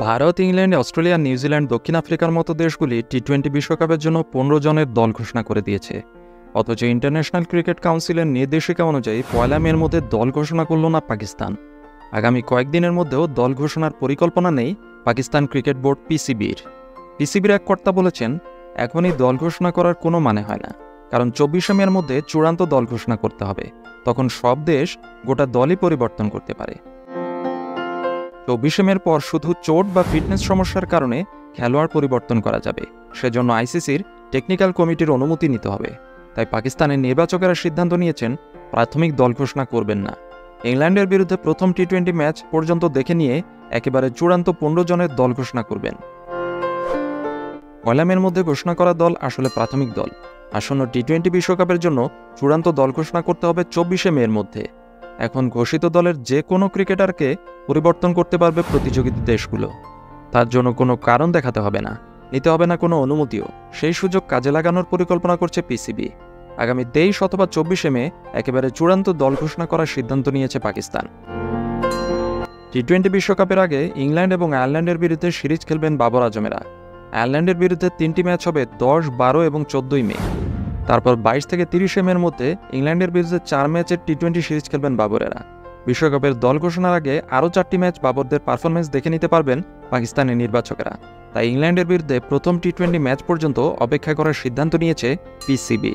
Bharat, England, Australia, New Zealand, দক্ষিণ আফ্রিকার মতো দেশগুলি টি-20 বিশ্বকাপের জন্য 15 জনের দল ঘোষণা করে দিয়েছে। অথচ ইন্টারন্যাশনাল ক্রিকেট কাউন্সিলের নির্দেশিকা অনুযায়ী 1 মের মধ্যে দল ঘোষণা করল না পাকিস্তান। আগামী কয়েকদিনের মধ্যেও দল ঘোষণার পরিকল্পনা নেই পাকিস্তান ক্রিকেট বোর্ড পিসিবির। পিসিবির এক কর্তা বলেছেন, এখনই দল ঘোষণা করার কোনো মানে হয় না, কারণ 24 মের মধ্যে চূড়ান্ত দল ঘোষণা করতে হবে। তখন সব দেশ গোটা দলই পরিবর্তন করতে পারে। 24 মের পর শুধু চোট বা ফিটনেস সমস্যার কারণে খেলোয়াড় পরিবর্তন করা যাবে, সেজন্য আইসিসির টেকনিক্যাল কমিটির অনুমতি নিতে হবে। তাই পাকিস্তানের নির্বাচকেরা সিদ্ধান্ত নিয়েছেন প্রাথমিক দল ঘোষণা করবেন না। ইংল্যান্ডের বিরুদ্ধে প্রথম টি-20 ম্যাচ পর্যন্ত দেখে নিয়ে একেবারে চূড়ান্ত 15 জনের দল ঘোষণা করবেন। 1 মের মধ্যে ঘোষণা করা দল আসলে প্রাথমিক দল। আসন্ন টি-20 বিশ্বকাপের জন্য চূড়ান্ত দল ঘোষণা করতে হবে 24 মের মধ্যে। এখন ঘোষিত দলের যে কোনো ক্রিকেটারকে পরিবর্তন করতে পারবে প্রতিযোগিতা দেশগুলো। তার জন্য কোনো কারণ দেখাতে হবে না, নিতে হবে না কোনো অনুমতিও। সেই সুযোগ কাজে লাগানোর পরিকল্পনা করছে পিসিবি। আগামী 23 অথবা 24 মে একেবারে চূড়ান্ত দল ঘোষণা করার সিদ্ধান্ত নিয়েছে পাকিস্তান। টি-20 বিশ্বকাপের আগে ইংল্যান্ড এবং আয়ারল্যান্ডের বিরুদ্ধে সিরিজ খেলবেন বাবর আজমেরা। আয়ারল্যান্ডের বিরুদ্ধে 3টি ম্যাচ হবে 10, 12 এবং 14 মে। তারপর 22 থেকে 30 মের মধ্যে ইংল্যান্ডের বিরুদ্ধে 4 ম্যাচের টি-20 সিরিজ খেলবেন বাবরেরা। বিশ্বকাপের দল ঘোষণার আগে আরও 4টি ম্যাচ বাবরদের পারফরমেন্স দেখে নিতে পারবেন পাকিস্তানের নির্বাচকেরা। তাই ইংল্যান্ডের বিরুদ্ধে প্রথম টি-20 ম্যাচ পর্যন্ত অপেক্ষা করার সিদ্ধান্ত নিয়েছে পিসিবি।